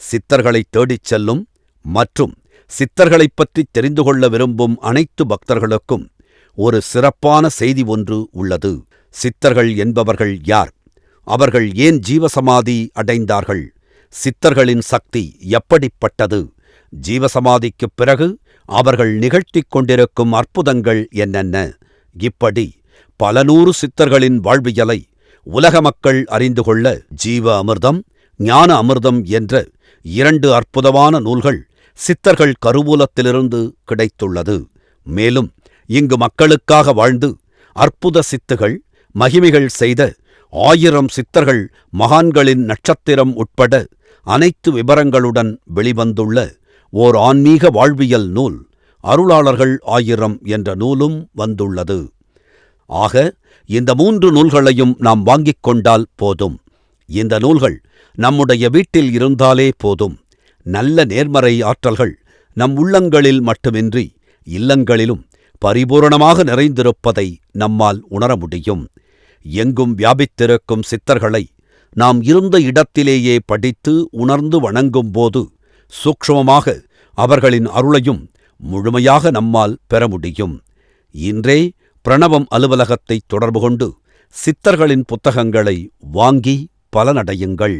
சித்தர்களைத் தேடிச் செல்லும் மற்றும் சித்தர்களைப் பற்றி தெரிந்து கொள்ள விரும்பும் அனைத்து பக்தர்களுக்கும் ஒரு சிறப்பான செய்தி ஒன்று உள்ளது. சித்தர்கள் என்பவர்கள் யார்? அவர்கள் ஏன் ஜீவசமாதி அடைந்தார்கள்? சித்தர்களின் சக்தி எப்படிப்பட்டது? ஜீவசமாதிக்குப் பிறகு அவர்கள் நிகழ்த்திக் கொண்டிருக்கும் அற்புதங்கள் என்னென்ன? இப்படி பல நூறு சித்தர்களின் வாழ்வியலை உலக மக்கள் அறிந்து கொள்ள ஜீவ அமிர்தம், ஞான அமிர்தம் என்ற 2 அற்புதமான நூல்கள் சித்தர்கள் கருவூலத்திலிருந்து கிடைத்துள்ளது. மேலும் இங்கு மக்களுக்காக வாழ்ந்து அற்புத சித்துகள், மகிமைகள் செய்த 1000 சித்தர்கள் மகான்களின் நட்சத்திரம் உட்பட அனைத்து விபரங்களுடன் வெளிவந்துள்ள ஓர் ஆன்மீக வாழ்வியல் நூல் அருளாளர்கள் 1000 என்ற நூலும் வந்துள்ளது. ஆக இந்த 3 நூல்களையும் நாம் வாங்கிக் கொண்டால் போதும். இந்த நூல்கள் நம்முடைய வீட்டில் இருந்தாலே போதும். நல்ல நேர்மறை ஆற்றல்கள் நம் உள்ளங்களில் மட்டுமின்றி இல்லங்களிலும் பரிபூரணமாக நிறைந்திருப்பதை நம்மால் உணர முடியும். எங்கும் வியாபித்திருக்கும் சித்தர்களை நாம் இருந்த இடத்திலேயே படித்து உணர்ந்து வணங்கும்போது சூக்ஷ்மமாக அவர்களின் அருளையும் முழுமையாக நம்மால் பெற முடியும். இன்றே பிரணவம் அலுவலகத்தை தொடர்பு கொண்டு சித்தர்களின் புத்தகங்களை வாங்கி பலனடையுங்கள்.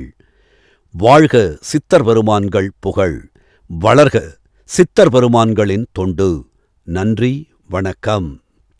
வாழ்க சித்தர் பெருமான்கள் புகழ்! வளர்க சித்தர் பெருமான்களின் தொண்டு! நன்றி, வணக்கம்.